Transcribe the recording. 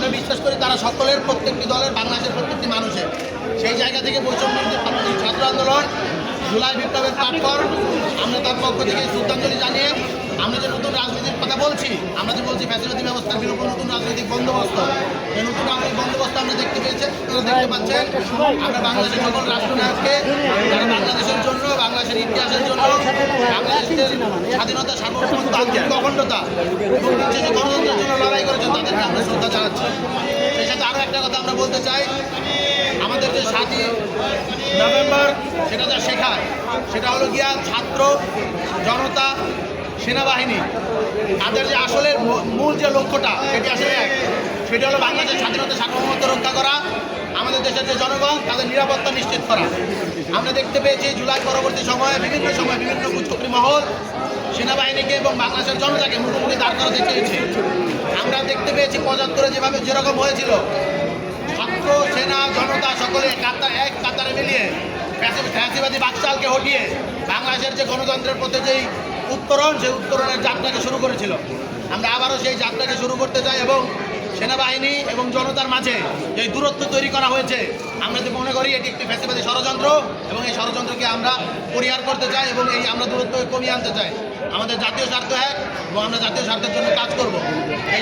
আমরা বিশ্বাস করি তারা সকলের, প্রত্যেকটি দলের, বাংলাদেশের প্রত্যেকটি মানুষের। সেই জায়গা থেকে বৈষম্য ছাত্র আন্দোলন, জুলাই বিপ্লবের প্ল্যাটফর্ম, আমরা তার পক্ষ থেকে শ্রদ্ধাঞ্জলি জানিয়ে আমরা যে নতুন রাজনীতির কথা বলছি, আমরা যে বলছি ফ্যাসিলিটি ব্যবস্থার বিরূপ নতুন রাজনৈতিক বন্দোবস্ত, এই নতুন রাজনৈতিক বন্দোবস্ত আমরা দেখতে পাচ্ছেন। আমরা বাংলাদেশের সকল রাষ্ট্রনায়ককে যারা বাংলাদেশের জন্য, বাংলাদেশের ইতিহাসের জন্য, বাংলাদেশের স্বাধীনতা, সার্বভৌমত্ব, আন্তরিক অখণ্ডতা এবং গণতন্ত্রের জন্য লড়াই করেছেন, তাদেরকে আমরা শ্রদ্ধা জানাচ্ছি। সেই সাথে আরও একটা কথা আমরা বলতে চাই, আমাদের যে 7ই নভেম্বর সেটা যা শেখায় সেটা হলো গিয়া ছাত্র জনতা, সেনাবাহিনী, তাদের যে আসলে মূল যে লক্ষ্যটা সেটি আসলে এক, সেটা হলো বাংলাদেশের স্বাধীনতা, সার্বভৌমত্ব রক্ষা করা, আমাদের দেশের যে জনগণ তাদের নিরাপত্তা নিশ্চিত করা। আমরা দেখতে পেয়েছি জুলাই পরবর্তী সময়ে বিভিন্ন কুচক্রী মহল সেনাবাহিনীকে এবং বাংলাদেশের জনতাকে মুখোমুখি দাঁড় করাতে চেয়েছে। আমরা দেখতে পেয়েছি 75-এ যেরকম হয়েছিল, ছাত্র, সেনা, জনতা সকলে এক কাতারে মিলিয়ে ফ্যাসিবাদী বাকশালকে হটিয়ে বাংলাদেশের যে গণতন্ত্রের পথে যেই উত্তরণ, সেই উত্তরণের যাত্রাকে শুরু করেছিল। আমরা আবারও সেই যাত্রাকে শুরু করতে চাই এবং সেনাবাহিনী এবং জনতার মাঝে যে দূরত্ব তৈরি করা হয়েছে, আমরা যে মনে করি এটি একটি ফ্যাসিবাদী ষড়যন্ত্র এবং এই ষড়যন্ত্রকে আমরা পরিহার করতে চাই এবং আমরা দূরত্ব কমিয়ে আনতে চাই। আমাদের জাতীয় স্বার্থ এক এবং আমরা জাতীয় স্বার্থের জন্য কাজ করব।